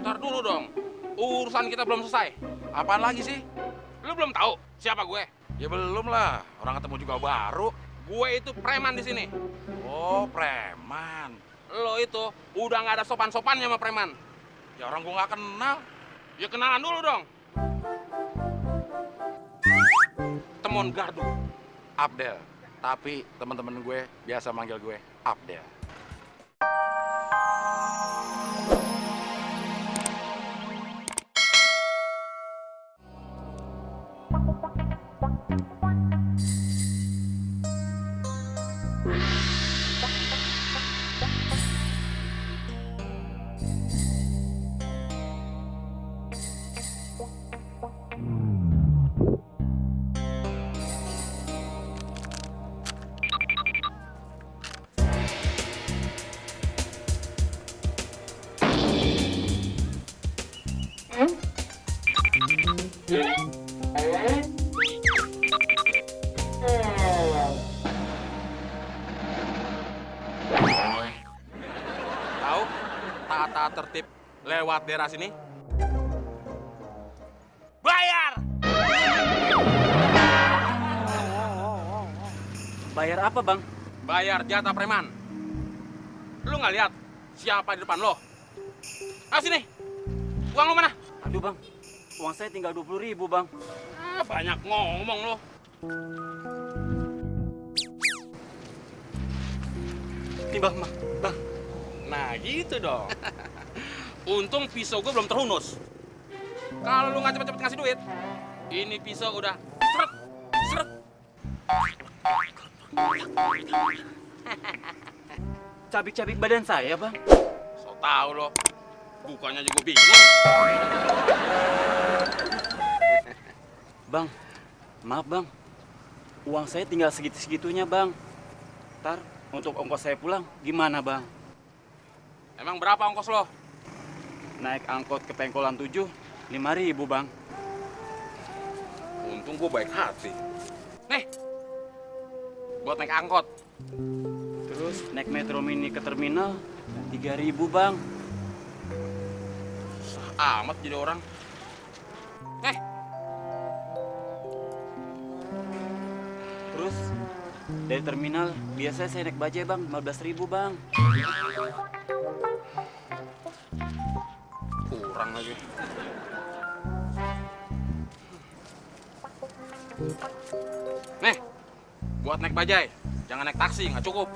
Ntar dulu dong. Urusan kita belum selesai. Apaan lagi sih? Lu belum tahu siapa gue? Ya belum lah, orang ketemu juga baru. Gue itu preman di sini. Oh, preman. Lo itu udah nggak ada sopan-sopannya sama preman. Ya orang gua nggak kenal. Ya kenalan dulu dong. Temon Gardu. Abdel. Tapi teman-teman gue biasa manggil gue Abdel. Tahu tata tertib lewat daerah sini? Bayar! Bayar apa, Bang? Bayar jatah preman. Lu nggak lihat siapa di depan lo? Ayo sini. Uang lu mana? Aduh, Bang. Uang saya tinggal 20.000, Bang. Ah, banyak ngomong lo. Nih, Bang. Bang. Nah gitu dong. Untung pisau gue belum terhunus. Kalau lu nggak cepet-cepet ngasih duit, ini pisau udah seret, seret. Cabik-cabik badan saya, Bang. So tau lo, bukannya juga bingung. Bang, maaf, Bang. Uang saya tinggal segitu-segitunya, Bang. Ntar untuk ongkos saya pulang, gimana, Bang? Emang berapa ongkos lo? Naik angkot ke Pengkolan 7, 5.000, Bang. Untung gue baik hati. Nih, buat naik angkot. Terus naik Metro Mini ke terminal, 3.000, Bang. Susah amat jadi orang. Terus dari terminal, biasanya saya naik bajai, Bang, 15.000, Bang. Kurang lagi. Nih, buat naik bajai. Jangan naik taksi, nggak cukup.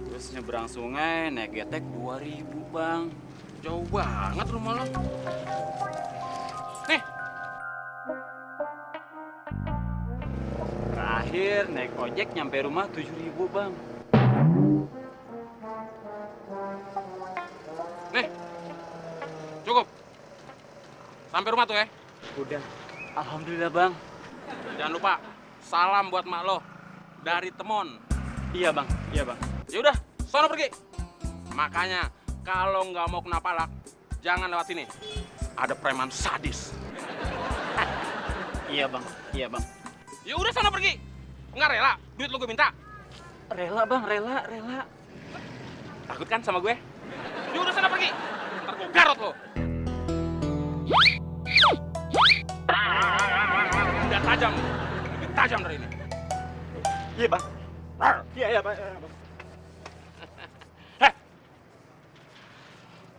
Terus nyebrang sungai, naik getek 2.000, Bang. Jauh banget rumah lo. Nih, Terakhir naik ojek nyampe rumah 7.000, Bang. nih. Cukup. Sampai rumah tuh ya. Udah. Alhamdulillah, Bang. Jangan lupa, salam buat mak lo. Dari Temon. Iya, Bang. Iya, Bang. Yaudah, sono pergi. Makanya, kalau nggak mau kena palak, jangan lewat sini. Ada preman sadis. Iya, Bang. Iya, Bang. Ya udah sono pergi. Nggak rela, duit lo gue minta. Rela, Bang. Rela. Takut kan sama gue? Ya udah sana pergi. Ntar gue garot lo. Udah tajam. Lebih tajam dari ini. Iya, Bang. Iya, Bang.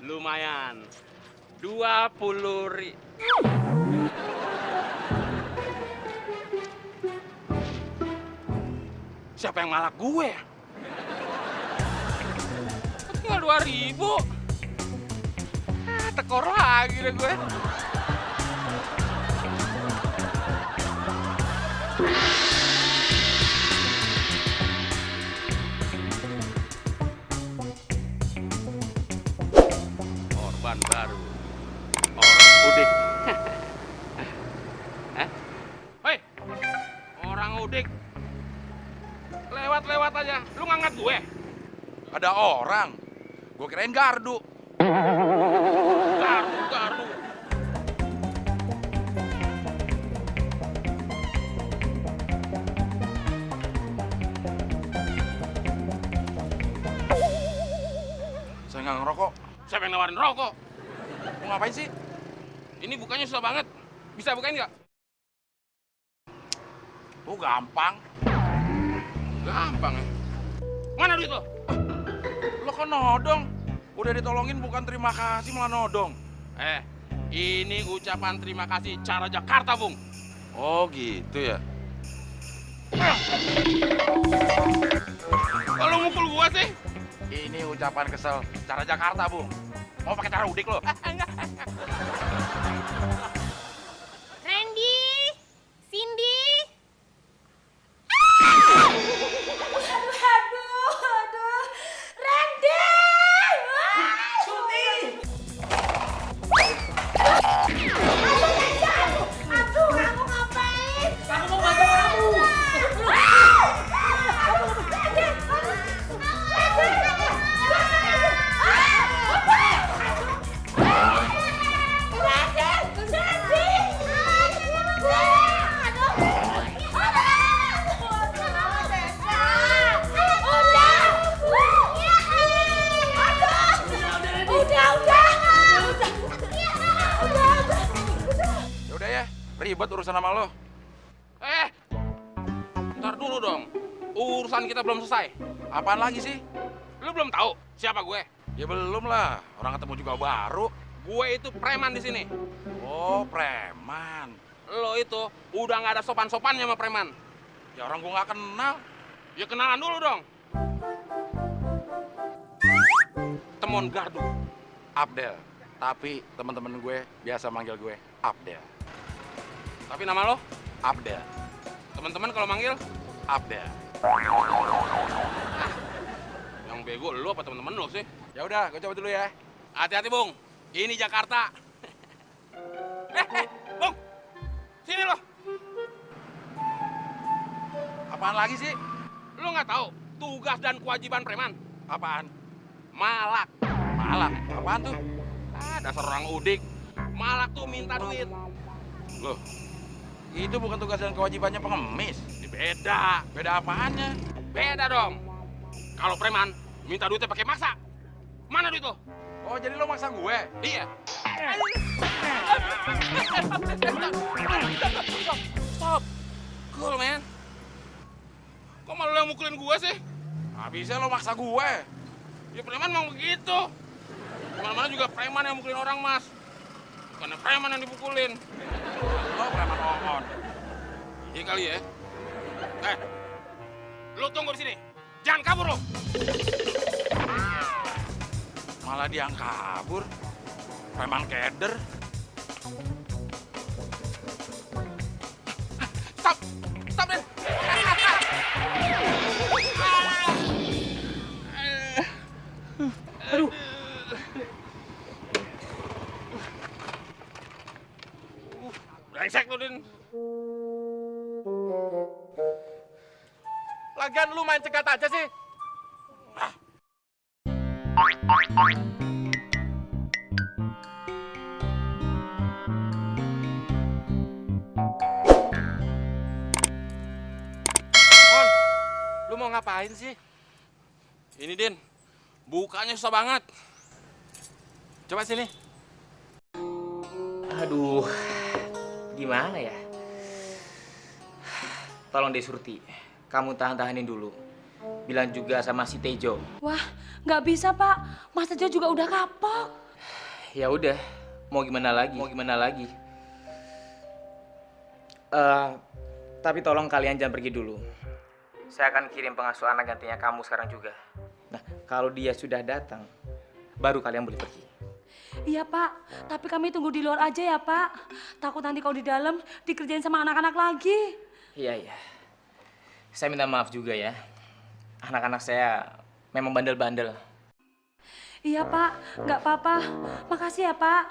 Lumayan. 20.000. Siapa yang malak gue ya? Tinggal 2.000. Tekor lagi deh gue. Korban baru. Orang udik. Hei, orang udik. Lewat-lewat aja. Lu ngangkat gue? Ada orang. Gue kirain gardu. Gardu. Saya nggak ngerokok. siapa yang nawarin rokok? Mau ngapain sih? Ini bukanya susah banget. Bisa bukain nggak? Tuh gampang. Gampang ya. Mana duit lo? Lo kan nodong. Udah ditolongin bukan terima kasih malah nodong. Ini ucapan terima kasih cara Jakarta, Bung. Oh gitu ya. Kalau mukul gua sih? Ini ucapan kesel cara Jakarta, Bung. Mau pakai cara udik lo? Randy, Cindy. Aduh, Randy. Aduh, kamu ngapain? Aku mau bantu kamu. Ya udah ya, ribet urusan sama lo. Ntar dulu dong. Urusan kita belum selesai. Apaan lagi sih? Lu belum tahu siapa gue? Ya belum lah, orang ketemu juga baru. Gue itu preman di sini. Oh, preman. Lo itu udah nggak ada sopan-sopannya sama preman. Ya orang gua nggak kenal. Ya kenalan dulu dong. Temon Gardu. Abdel. Tapi teman-teman gue biasa manggil gue Abdel. Tapi nama lo? Abdel. Teman-teman kalau manggil Abdel. yang bego lo apa teman-teman lo sih? Ya udah, gue coba dulu ya. Hati-hati, Bung. Ini Jakarta. Bung. Sini lo. Apaan lagi sih? Lo nggak tahu tugas dan kewajiban preman? Apaan? Malak. Malak. Apaan tuh? Dasar orang udik. Malak tuh minta duit. Loh, itu bukan tugas dan kewajibannya pengemis. Beda. Beda apaannya? Beda dong. Kalau preman minta duitnya pakai maksa. Mana duit lo? Oh, jadi lo maksa gue? Iya. Stop. Cool, man. Kok malu yang mukulin gue sih? Habisnya lo maksa gue. Ya preman emang begitu. Mana-mana juga preman yang mukulin orang, Mas. Bukan preman yang dipukulin. Lo preman ongon. Iya kali ya. Lo tunggu di sini. Jangan kabur lo. Malah dia yang kabur. Preman keder. Stop. Stop, Den. Aduh. Brengsek lo, Den. Lagian lu main cekat aja sih. Mon, lu mau ngapain sih? Ini, Den. Bukanya susah banget. Coba sini. Aduh, gimana ya? Tolong deh Surti, kamu tahan-tahanin dulu. Bilang juga sama si Tejo. Wah, nggak bisa Pak. Mas Tejo juga udah kapok. Ya udah, mau gimana lagi? Mau gimana lagi? Tapi tolong kalian jangan pergi dulu. Saya akan kirim pengasuh anak gantinya kamu sekarang juga. Nah, kalau dia sudah datang, baru kalian boleh pergi. Iya Pak, tapi kami tunggu di luar aja ya Pak. Takut nanti kalau di dalam dikerjain sama anak-anak lagi. Iya. Saya minta maaf juga ya. Anak-anak saya memang bandel-bandel. Iya Pak, nggak apa-apa. Makasih ya Pak.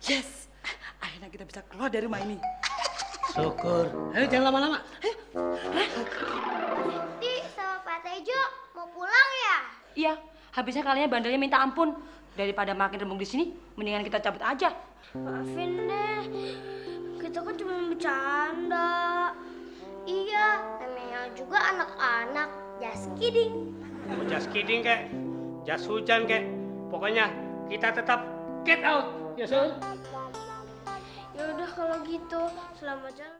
Yes, akhirnya kita bisa keluar dari rumah ini. Syukur. Ayo jangan lama-lama. Di sama Pak Tejo mau pulang ya? Iya, habisnya kalian bandelnya minta ampun. Daripada makin rembung di sini, mendingan kita cabut aja. Maafin deh, kita kan cuma bercanda. Iya, namanya juga anak-anak. Just kidding. Just kidding kek. jas hujan kek. Pokoknya kita tetap get out, ya Sun? Ya udah kalau gitu, selamat jalan.